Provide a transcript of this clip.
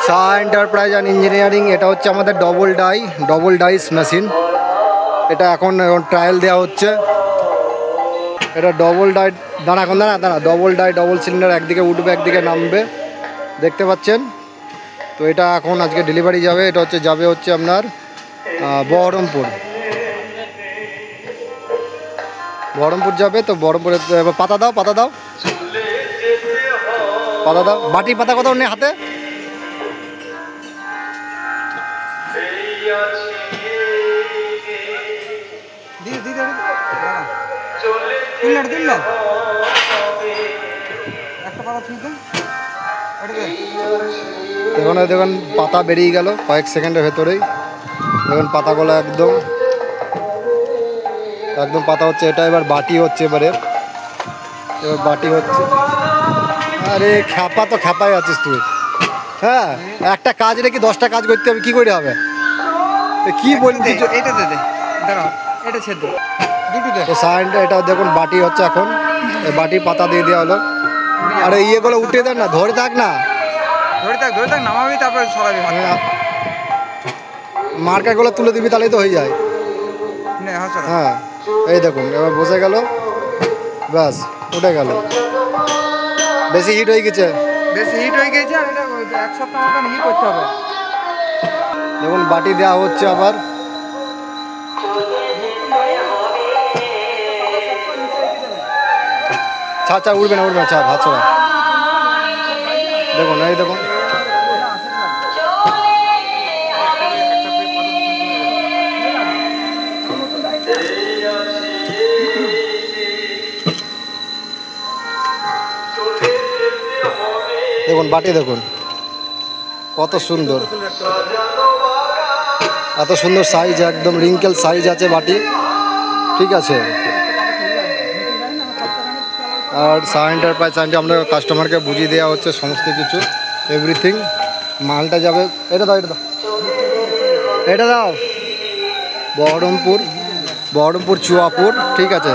Shah enterprise and engineering, এটা হচ্ছে আমাদের ডবল ডাইস মেশিন। এটা এখন ট্রায়াল দেওয়া হচ্ছে। এটা ডবল ডাই, দাঁড়া ডবল ডাই ডবল সিলিন্ডার, একদিকে উঠবে একদিকে নামবে, দেখতে পাচ্ছেন। তো এটা এখন আজকে ডেলিভারি যাবে। এটা যাবে আপনার বহরমপুর যাবে। তো বহরমপুরে পাতা দাও বাটি পাতা কোথাও নেই হাতে। দেখুন পাতা বেরিয়ে গেল কয়েক সেকেন্ডের ভেতরেই। দেখুন পাতাগুলো একদম পাতা হচ্ছে। এটা এবার বাটি হচ্ছে, এবার বাটি হচ্ছে। আরে খ্যাপাই আছিস তুই। হ্যাঁ, একটা কাজ রেখে 10টা কাজ করতে হবে, কি করে হবে? কি বলি, এটা দেখুন বাটি হচ্ছে এখন। বাটি পাতা দিয়ে দেওয়া হলো। আরে ইয়েগুলো উঠে দেন না, ধরে থাক নামাবি, তারপরে সরাবি। মার্কারগুলো তুলে দিবি, তাহলেই তো হয়ে যায়। হ্যাঁ, এই দেখুন এবার বসে গেল, ব্যাস উঠে গেল। বেশি হিট হয়ে গেছে। আর এটা 1 সপ্তাহ মতন ই করতে হবে। দেখুন বাটি দেওয়া হচ্ছে আবার। উঠবে না হাত ছড়া। দেখুন এই দেখুন বাটি দেখুন কত সুন্দর, এত সুন্দর সাইজ, একদম রিঙ্কেল সাইজ আছে বাটি। ঠিক আছে। আর শাহ এন্টারপ্রাইজ আমরা কাস্টমারকে বুঝিয়ে দেওয়া হচ্ছে সমস্ত কিছু, এভরিথিং। মালটা যাবে, এটা দাও বহরমপুর চুয়াপুর। ঠিক আছে।